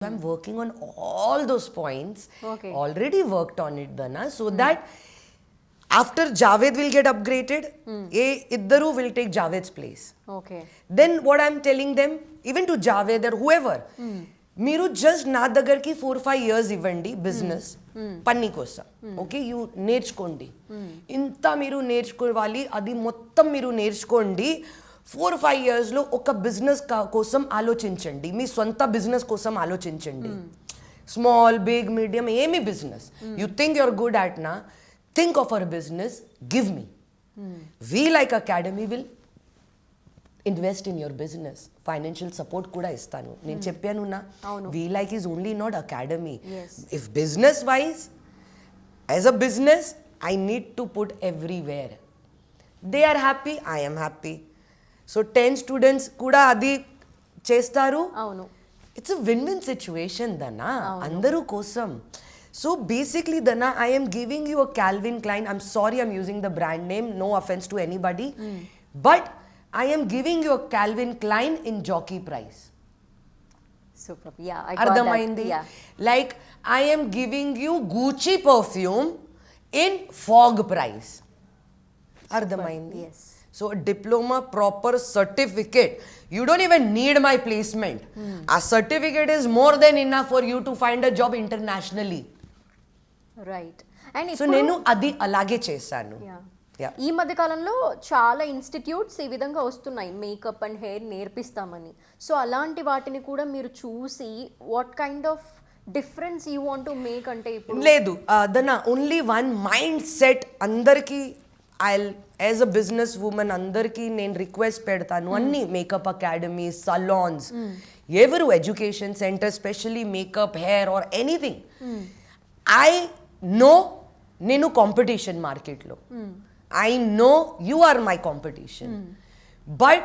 I'm working on all those points. Okay. Already worked on it, Dana, so that after Javed will get upgraded, Iddaru will take Javed's place. Okay. Then what I'm telling them, even to Javed or whoever, మీరు just నా దగ్గరికి 4-5 years ఇవ్వండి business పని కోసం okay you నేర్చుకోండి ఇంత మీరు నేర్చుకోవాలి అది మొత్తం మీరు నేర్చుకోండి 4-5 yearsలో ఒక బిజినెస్ కోసం ఆలోచించండి మీ సొంత బిజినెస్ కోసం ఆలోచించండి స్మాల్ బిగ్ మీడియం ఏమి business you think you're good at నా think of our business give me we like academy will invest in your business financial support కూడా ఇస్తాను నేను చెప్పాను నా we like is only not academy if business wise as a business I need to put everywhere they are happy I am happy so 10 students కూడా అది చేస్తారు అవును it's a win win situation దనా అందరూ కోసం సో బేసిక్లీ దనా I am giving you a Calvin Klein, I'm sorry I'm using the brand name, no offense to anybody, but I am giving you a Calvin Klein in jockey price. Super. Yeah, I got Ardhamaindi? that. Yeah. Like I am giving you Gucci perfume in fog price. Ardhamaindi? Yes. So a diploma, proper certificate. You don't even need my placement. A certificate is more than enough for you to find a job internationally. Right. And So నేను అది అలాగే చేశాను. Yeah. ఈ మధ్య కాలంలో చాలా institutes ఈ విధంగా వస్తున్నాయి మేకప్ అండ్ హెయిర్ నేర్పిస్తామని సో అలాంటి వాటిని కూడా మీరు చూసి what kind of difference you want to make అంటే ఇప్పుడు లేదు దనా ఓన్లీ వన్ మైండ్ సెట్ అందరికీ I as a business women అందరికీ నేను రిక్వెస్ట్ పెడతాను అన్ని మేకప్ అకాడమీ సలాన్స్ ఎవరు education centre specially makeup hair or anything I know నేను కాంపిటీషన్ మార్కెట్లో I know you are my competition. But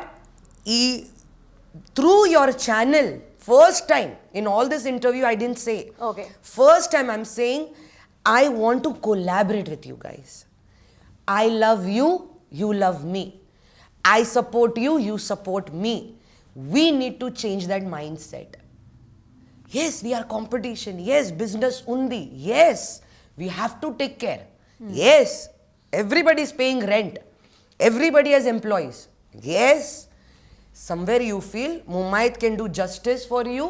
through your channel, first time, in all this interview I didn't say. Okay. First time I'm saying, I want to collaborate with you guys. I love you, you love me. I support you, you support me. We need to change that mindset. Yes, we are competition. Yes, business undi. Yes, we have to take care. Yes. Everybody is paying rent. Everybody has employees. Yes. Somewhere you feel Mumait can do justice for you.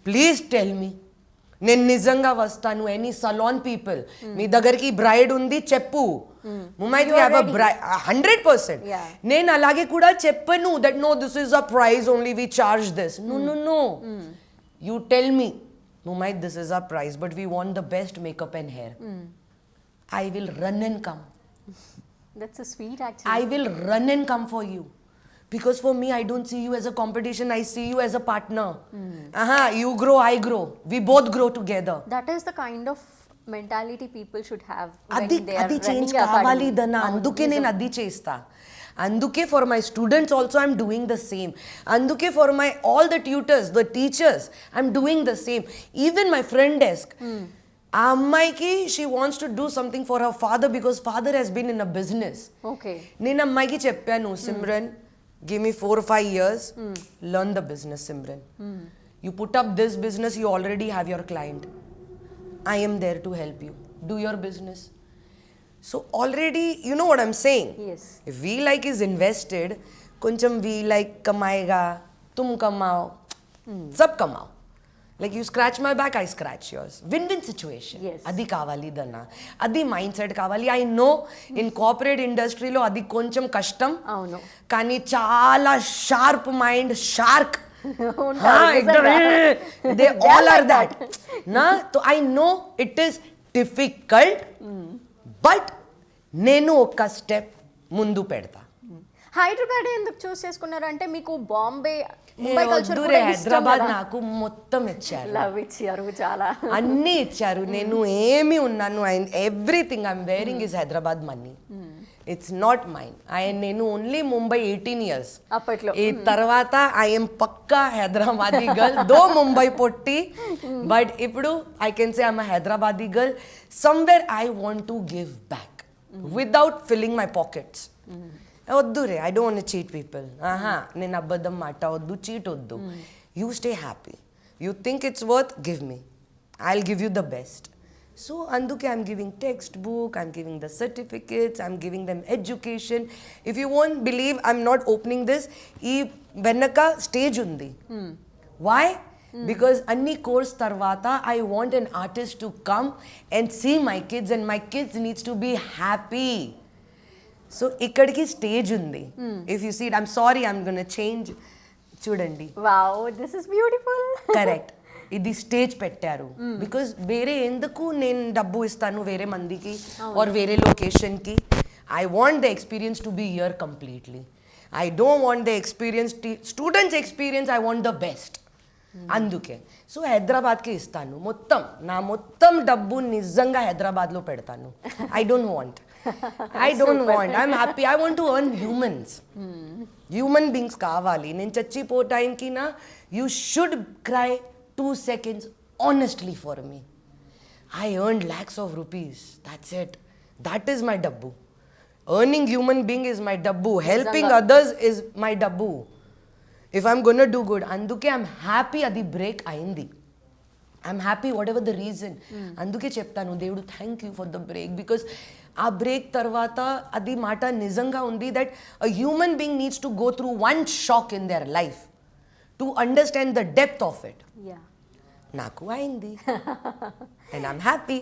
Please tell me. నేను నిజంగా వస్తాను any salon people మీ దగ్గరికి bride ఉంది చెప్పు Mumait we have a bride 100%. నేను అలాగే కూడా చెప్పను that no this is a price only we charge this no you tell me Mumait this is a price but we want the best makeup and hair I will run and come. That's a sweet actually. I will run and come for you. Because for me, I don't see you as a competition. I see you as a partner. You grow, I grow. We both grow together. That is the kind of mentality people should have when అది they are అది running change a కావాలి academy. దనా అందుకే నేను అది చేస్తా అందుకే for my students also I'm doing the same అందుకే for my all the tutors the teachers I'm doing the same even my friend desk ఆ అమ్మాయికి she wants to do something for her father because father he's been in a business Okay. నేను అమ్మాయికి చెప్పాను Simran give me 4-5 years learn the business Simran you put up this business you already have your client I am there to help you do your business so already you know what I'm saying Yes. if we like is invested కొంచెం we like కమాయేగా तुम कमाओ सब कमाओ like you scratch my back I scratch yours win-win situation. Yes. అది కావాలి దన్నా అది మైండ్ సెట్ కావాలి ఐ నో ఇన్ కార్పొరేట్ ఇండస్ట్రీలో అది కొంచెం కష్టం అవును కానీ చాలా sharp mind shark they all are that నా తో I know it is difficult but నేను ఒక స్టెప్ ముందు పెడతా. హైదరాబాద్ ఎందుకు చూస్ చేసుకున్నారు అంటే మీకు బాంబే ముంబై కల్చర్ కూడా ఇష్టం హైదరాబాద్ కదా నాకు మొత్తం ఇచ్చారు లవ్ ఇచ్చారు చాలా అన్నీ ఇచ్చారు నేను ఏమి ఉన్నాను everything I'm wearing is Hyderabad money it's not mine నేను ఓన్లీ ముంబై 18 years అప్పట్లో ఈ తర్వాత ఐఎమ్ పక్కా హైదరాబాదీ గర్ల్ దో ముంబై పొట్టి బట్ ఇప్పుడు I can say I'm Hyderabadi girl somewhere I want to give back without filling my pockets వద్దు రే I don't want cheat people నేను అబద్ధం మాట వద్దు చీట్ వద్దు you stay happy You think it's worth, give me. I'll give you the best. So anduke I'm giving textbook, I'm giving the certificates, I'm giving them education. If you won't believe, I'm not opening this. Ee venaka stage undi. Why? Because anni course tarvata I want an artist to come and see my kids, and my kids needs to be happy. So ikkadiki stage undi. If you see it, I'm sorry, I'm going to change. చూడండి wow, this is beautiful. Correct. ఇది stage పెట్టారు because వేరే ఎందుకు నేను డబ్బు ఇస్తాను వేరే మందికి ఆర్ వేరే లొకేషన్కి. I want the experience to be here completely. I don't want the experience, students experience, I want the best. అందుకే సో హైదరాబాద్కి ఇస్తాను మొత్తం, నా మొత్తం డబ్బు నిజంగా హైదరాబాద్లో పెడతాను. I don't want I'm happy. I want to earn humans. Human beings కావాలి. నేను చచ్చిపో టైంకి నా you should cry 2 seconds honestly for me. I earned lakhs of rupees. That's it. That is my dabbu. Earning human being is my dabbu. Helping others is my dabbu. If I'm gonna do good, anduke I'm happy adi break ayindi. I'm happy whatever the reason. Anduke చెప్తాను దేవుడు thank you for the break, because ఆ break తర్వాత అది మాట నిజంగా ఉంది that a human being needs to go through one shock in their life to understand the depth of it. నాకు అయింది అండ్ ఐఎమ్ హ్యాపీ.